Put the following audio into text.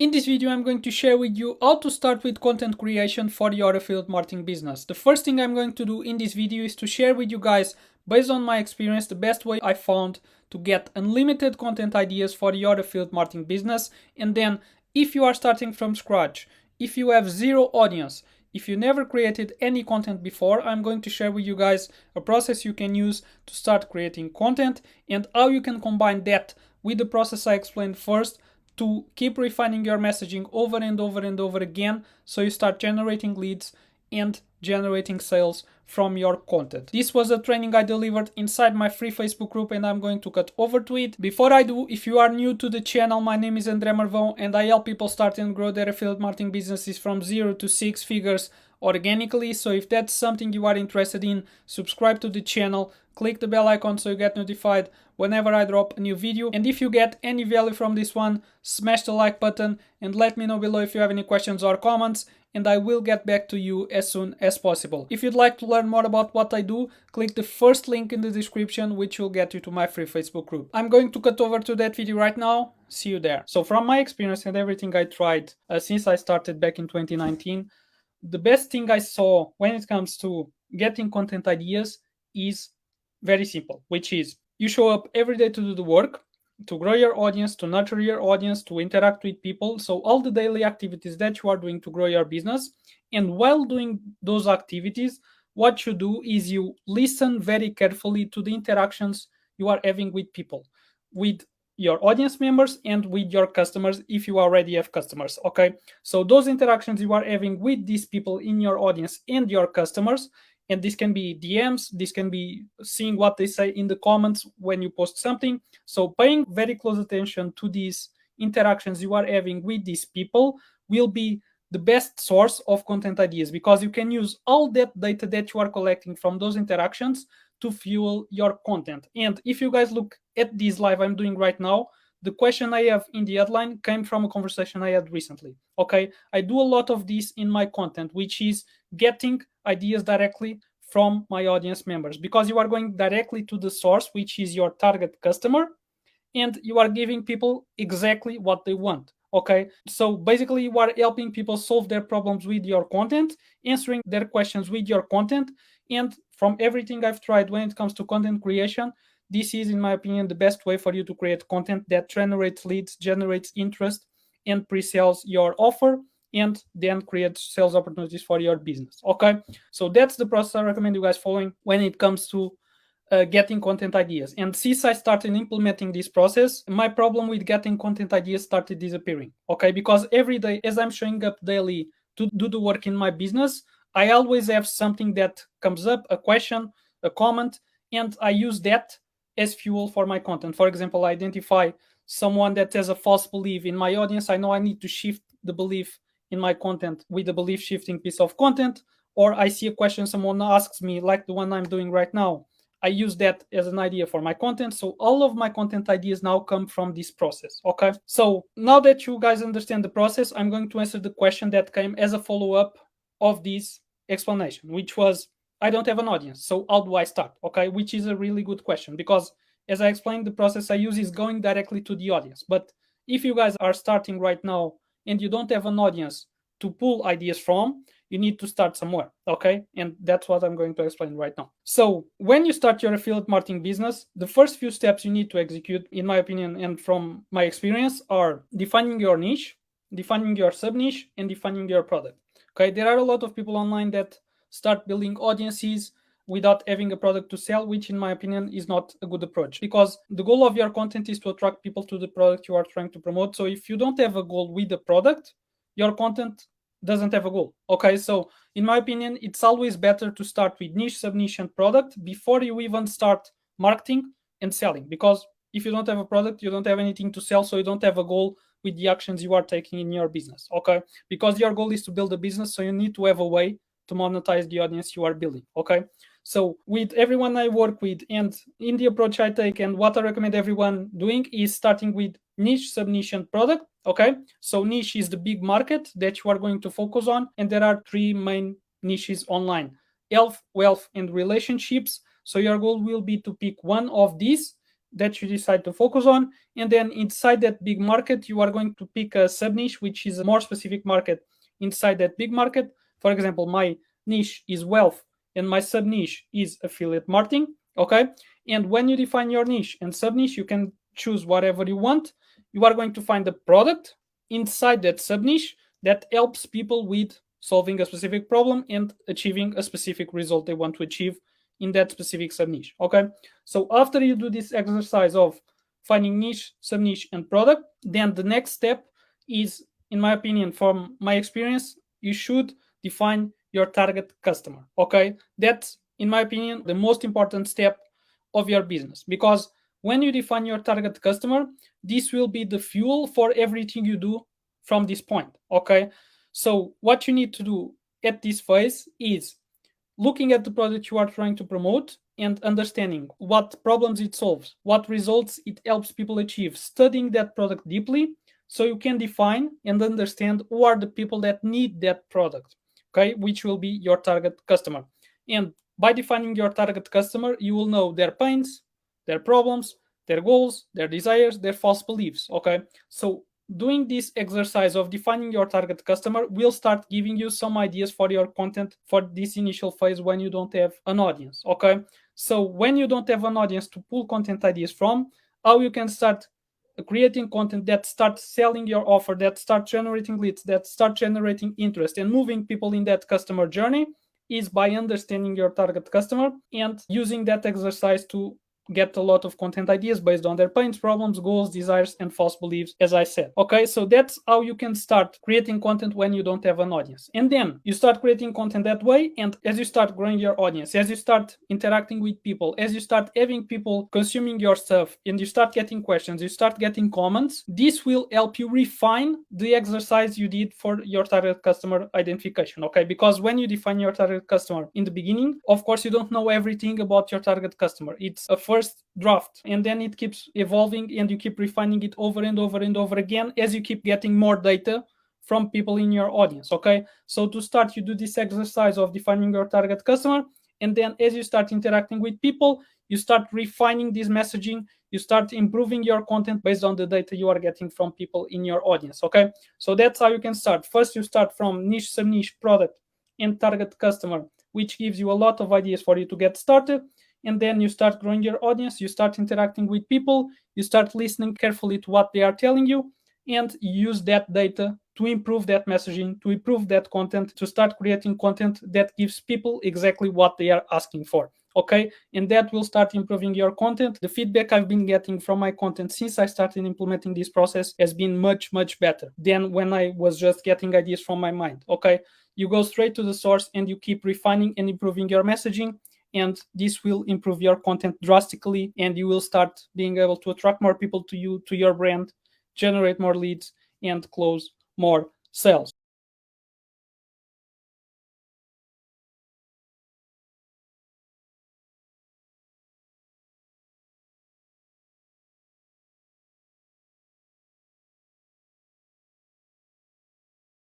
In this video, I'm going to share with you how to start with content creation for your affiliate marketing business. The first thing I'm going to do in this video is to share with you guys, based on my experience, the best way I found to get unlimited content ideas for your affiliate marketing business. And then if you are starting from scratch, if you have zero audience, if you never created any content before, I'm going to share with you guys a process you can use to start creating content and how you can combine that with the process I explained first to keep refining your messaging over and over and over again, so you start generating leads and generating sales from your content. This was a training I delivered inside my free Facebook group, and I'm going to cut over to it. Before I do, if you are new to the channel, my name is André Marvão and I help people start and grow their affiliate marketing businesses from 0 to 6 figures organically. So if that's something you are interested in, subscribe to the channel, click the bell icon so you get notified whenever I drop a new video. And if you get any value from this one, smash the like button and let me know below if you have any questions or comments, and I will get back to you as soon as possible. If you'd like to learn more about what I do, click the first link in the description, which will get you to my free Facebook group. I'm going to cut over to that video right now. See you there. So from my experience and everything I tried since I started back in 2019, the best thing I saw when it comes to getting content ideas is very simple, which is you show up every day to do the work, to grow your audience, to nurture your audience, to interact with people. So all the daily activities that you are doing to grow your business. And while doing those activities, what you do is you listen very carefully to the interactions you are having with people, with your audience members and with your customers if you already have customers. Okay, so those interactions you are having with these people in your audience and your customers, and this can be DMs, this can be seeing what they say in the comments when you post something. So paying very close attention to these interactions you are having with these people will be the best source of content ideas, because you can use all that data that you are collecting from those interactions to fuel your content. And if you guys look at this live I'm doing right now, the question I have in the headline came from a conversation I had recently. Okay, I do a lot of this in my content, which is getting ideas directly from my audience members, because you are going directly to the source, which is your target customer, and you are giving people exactly what they want. Okay, so basically you are helping people solve their problems with your content, answering their questions with your content. And from everything I've tried when it comes to content creation, this is, in my opinion, the best way for you to create content that generates leads, generates interest, and pre-sells your offer, and then create sales opportunities for your business. Okay, so that's the process I recommend you guys following when it comes to getting content ideas. And since I started implementing this process, my problem with getting content ideas started disappearing. Okay, because every day as I'm showing up daily to do the work in my business, I always have something that comes up, a question, a comment, and I use that as fuel for my content. For example, I identify someone that has a false belief in my audience. I know I need to shift the belief in my content with a belief shifting piece of content. Or I see a question someone asks me, like the one I'm doing right now. I use that as an idea for my content. So all of my content ideas now come from this process. Okay, so now that you guys understand the process, I'm going to answer the question that came as a follow-up of this explanation, which was, I don't have an audience, so how do I start? Okay, which is a really good question, because as I explained, the process I use is going directly to the audience. But if you guys are starting right now and you don't have an audience to pull ideas from, you need to start somewhere. Okay, and that's what I'm going to explain right now. So when you start your affiliate marketing business, the first few steps you need to execute, in my opinion and from my experience, are defining your niche, defining your sub niche, and defining your product. Okay, there are a lot of people online that start building audiences without having a product to sell, which in my opinion is not a good approach, because the goal of your content is to attract people to the product you are trying to promote. So if you don't have a goal with the product, your content doesn't have a goal. Okay, so in my opinion, it's always better to start with niche, sub-niche, and product before you even start marketing and selling, because if you don't have a product, you don't have anything to sell, so you don't have a goal with the actions you are taking in your business. Okay, because your goal is to build a business, so you need to have a way to monetize the audience you are building. Okay, so with everyone I work with and in the approach I take, and what I recommend everyone doing is starting with niche, sub-niche, and product. Okay, so niche is the big market that you are going to focus on, and there are 3 main niches online: health, wealth, and relationships. So your goal will be to pick one of these that you decide to focus on. And then inside that big market, you are going to pick a sub niche, which is a more specific market inside that big market. For example, my niche is wealth and my sub niche is affiliate marketing. Okay. And when you define your niche and sub niche, you can choose whatever you want. You are going to find a product inside that sub niche that helps people with solving a specific problem and achieving a specific result they want to achieve in that specific sub niche. Okay. So after you do this exercise of finding niche, sub niche, and product, then the next step is, in my opinion, from my experience, you should define your target customer. Okay. That's, in my opinion, the most important step of your business, because when you define your target customer, this will be the fuel for everything you do from this point. Okay. So what you need to do at this phase is looking at the product you are trying to promote and understanding what problems it solves, what results it helps people achieve, studying that product deeply so you can define and understand who are the people that need that product, okay, which will be your target customer. And by defining your target customer, you will know their pains, their problems, their goals, their desires, their false beliefs, okay? So doing this exercise of defining your target customer will start giving you some ideas for your content for this initial phase when you don't have an audience. Okay, so when you don't have an audience to pull content ideas from, how you can start creating content that starts selling your offer, that starts generating leads, that starts generating interest and moving people in that customer journey, is by understanding your target customer and using that exercise to get a lot of content ideas based on their pains, problems, goals, desires, and false beliefs, as I said. Okay, so that's how you can start creating content when you don't have an audience. And then you start creating content that way, and as you start growing your audience, as you start interacting with people, as you start having people consuming your stuff, and you start getting questions, you start getting comments, this will help you refine the exercise you did for your target customer identification. Okay, because when you define your target customer in the beginning, of course, you don't know everything about your target customer. It's a first draft, and then it keeps evolving and you keep refining it over and over and over again as you keep getting more data from people in your audience. Okay, so to start, you do this exercise of defining your target customer, and then as you start interacting with people, you start refining this messaging, you start improving your content based on the data you are getting from people in your audience. Okay, so that's how you can start. First, you start from niche, sub niche, product, and target customer, which gives you a lot of ideas for you to get started. And then you start growing your audience, you start interacting with people, you start listening carefully to what they are telling you, and you use that data to improve that messaging, to improve that content, to start creating content that gives people exactly what they are asking for. Okay, and that will start improving your content. The feedback I've been getting from my content since I started implementing this process has been much, much better than when I was just getting ideas from my mind. Okay, you go straight to the source and you keep refining and improving your messaging, and this will improve your content drastically, and you will start being able to attract more people to you, to your brand, generate more leads, and close more sales.